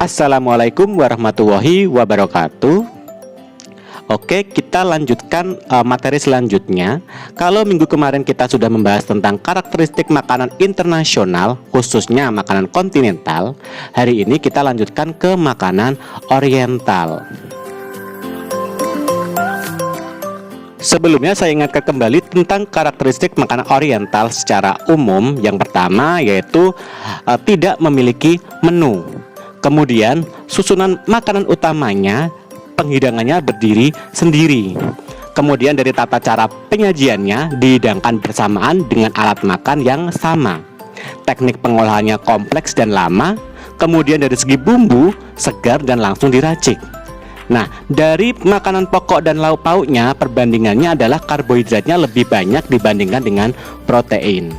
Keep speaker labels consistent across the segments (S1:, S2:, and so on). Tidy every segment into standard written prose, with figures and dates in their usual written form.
S1: Assalamualaikum warahmatullahi wabarakatuh. Oke, kita lanjutkan materi selanjutnya. Kalau minggu kemarin kita sudah membahas tentang karakteristik makanan internasional, khususnya makanan kontinental, hari ini kita lanjutkan ke makanan oriental. Sebelumnya saya ingatkan kembali tentang karakteristik makanan oriental secara umum. Yang pertama yaitu tidak memiliki menu. Kemudian susunan makanan utamanya, penghidangannya berdiri sendiri. Kemudian dari tata cara penyajiannya dihidangkan bersamaan dengan alat makan yang sama. Teknik pengolahannya kompleks dan lama. Kemudian dari segi bumbu segar dan langsung diracik. Nah, dari makanan pokok dan lauk pauknya, perbandingannya adalah karbohidratnya lebih banyak dibandingkan dengan protein.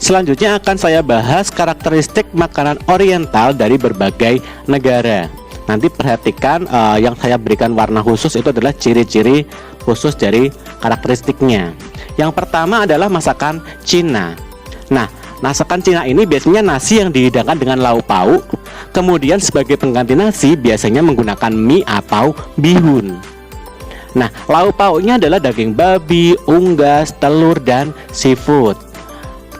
S1: Selanjutnya akan saya bahas karakteristik makanan oriental dari berbagai negara. Nanti perhatikan yang saya berikan warna khusus itu adalah ciri-ciri khusus dari karakteristiknya. Yang pertama adalah masakan Cina. Nah, masakan Cina ini biasanya nasi yang dihidangkan dengan lauk pauk. Kemudian sebagai pengganti nasi biasanya menggunakan mie atau bihun. Nah, lauk pauknya adalah daging babi, unggas, telur, dan seafood.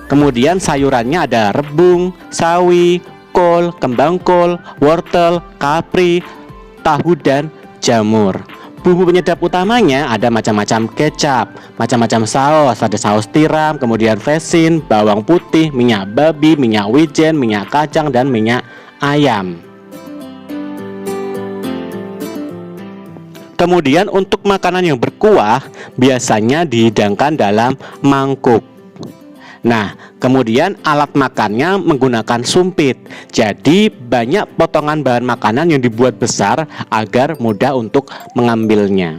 S1: Kemudian sayurannya ada rebung, sawi, kol, kembang kol, wortel, kapri, tahu, dan jamur. Bumbu penyedap utamanya ada macam-macam kecap, macam-macam saus, ada saus tiram, kemudian vesin, bawang putih, minyak babi, minyak wijen, minyak kacang, dan minyak ayam. Kemudian untuk makanan yang berkuah biasanya dihidangkan dalam mangkuk. Nah, kemudian alat makannya menggunakan sumpit. Jadi banyak potongan bahan makanan yang dibuat besar agar mudah untuk mengambilnya.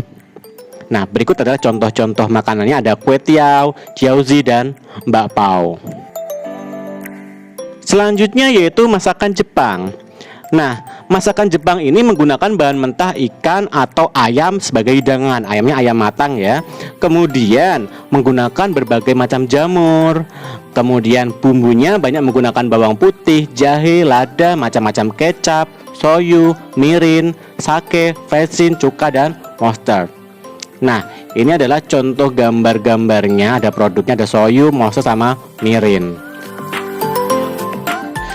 S1: Nah, berikut adalah contoh-contoh makanannya, ada kue tiao, jiaozi, dan bakpao. Selanjutnya yaitu masakan Jepang. Nah, masakan Jepang ini menggunakan bahan mentah ikan atau ayam sebagai hidangan. Ayamnya ayam matang ya. Kemudian menggunakan berbagai macam jamur. Kemudian bumbunya banyak menggunakan bawang putih, jahe, lada, macam-macam kecap, soyu, mirin, sake, vesin, cuka, dan mustard. Nah, ini adalah contoh gambar-gambarnya. Ada produknya, ada soyu, mustard, sama mirin.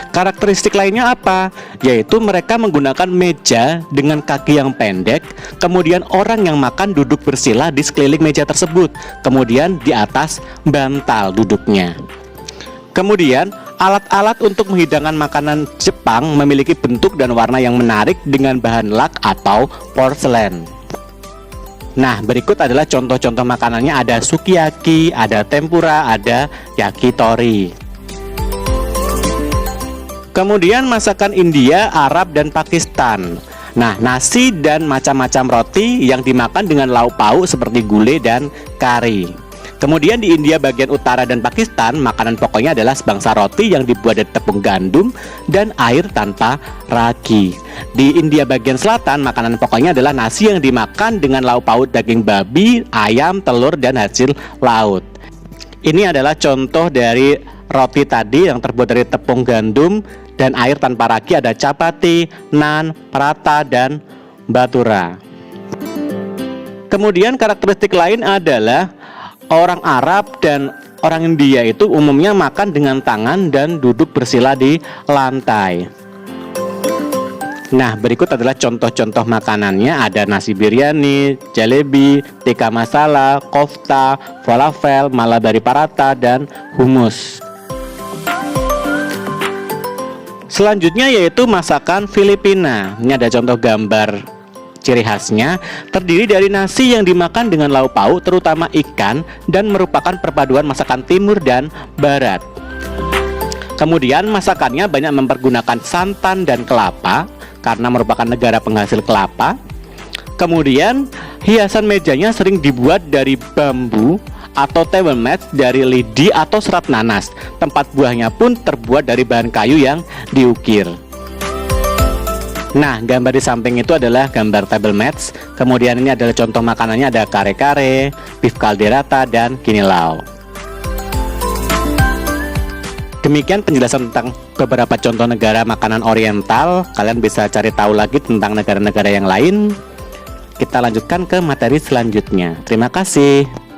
S1: Karakteristik lainnya apa? Yaitu mereka menggunakan meja dengan kaki yang pendek. Kemudian orang yang makan duduk bersila di sekeliling meja tersebut. Kemudian di atas bantal duduknya. Kemudian alat-alat untuk menghidangkan makanan Jepang memiliki bentuk dan warna yang menarik dengan bahan lak atau porselen. Nah, berikut adalah contoh-contoh makanannya. Ada sukiyaki, ada tempura, ada yakitori. Kemudian masakan India, Arab, dan Pakistan. Nah, nasi dan macam-macam roti yang dimakan dengan lauk pauk seperti gulai dan kari. Kemudian di India bagian utara dan Pakistan, makanan pokoknya adalah sebangsa roti yang dibuat dari tepung gandum dan air tanpa ragi. Di India bagian selatan, makanan pokoknya adalah nasi yang dimakan dengan lauk pauk daging babi, ayam, telur, dan hasil laut. Ini adalah contoh dari roti tadi yang terbuat dari tepung gandum dan air tanpa ragi. Ada chapati, naan, paratha, dan batura. Kemudian karakteristik lain adalah orang Arab dan orang India itu umumnya makan dengan tangan dan duduk bersila di lantai. Nah, berikut adalah contoh-contoh makanannya. Ada nasi biryani, jalebi, tikka masala, kofta, falafel, malabari paratha, dan hummus. Selanjutnya yaitu masakan Filipina. Ini ada contoh gambar ciri khasnya. Terdiri dari nasi yang dimakan dengan lauk pauk, terutama ikan, dan merupakan perpaduan masakan timur dan barat. Kemudian masakannya banyak mempergunakan santan dan kelapa karena merupakan negara penghasil kelapa. Kemudian hiasan mejanya sering dibuat dari bambu atau table mat dari lidi atau serat nanas. Tempat buahnya pun terbuat dari bahan kayu yang diukir. Nah, gambar di samping itu adalah gambar table mats. Kemudian ini adalah contoh makanannya, ada kare-kare, beef caldereta, dan kinilaw. Demikian penjelasan tentang beberapa contoh negara makanan oriental. Kalian bisa cari tahu lagi tentang negara-negara yang lain. Kita lanjutkan ke materi selanjutnya. Terima kasih.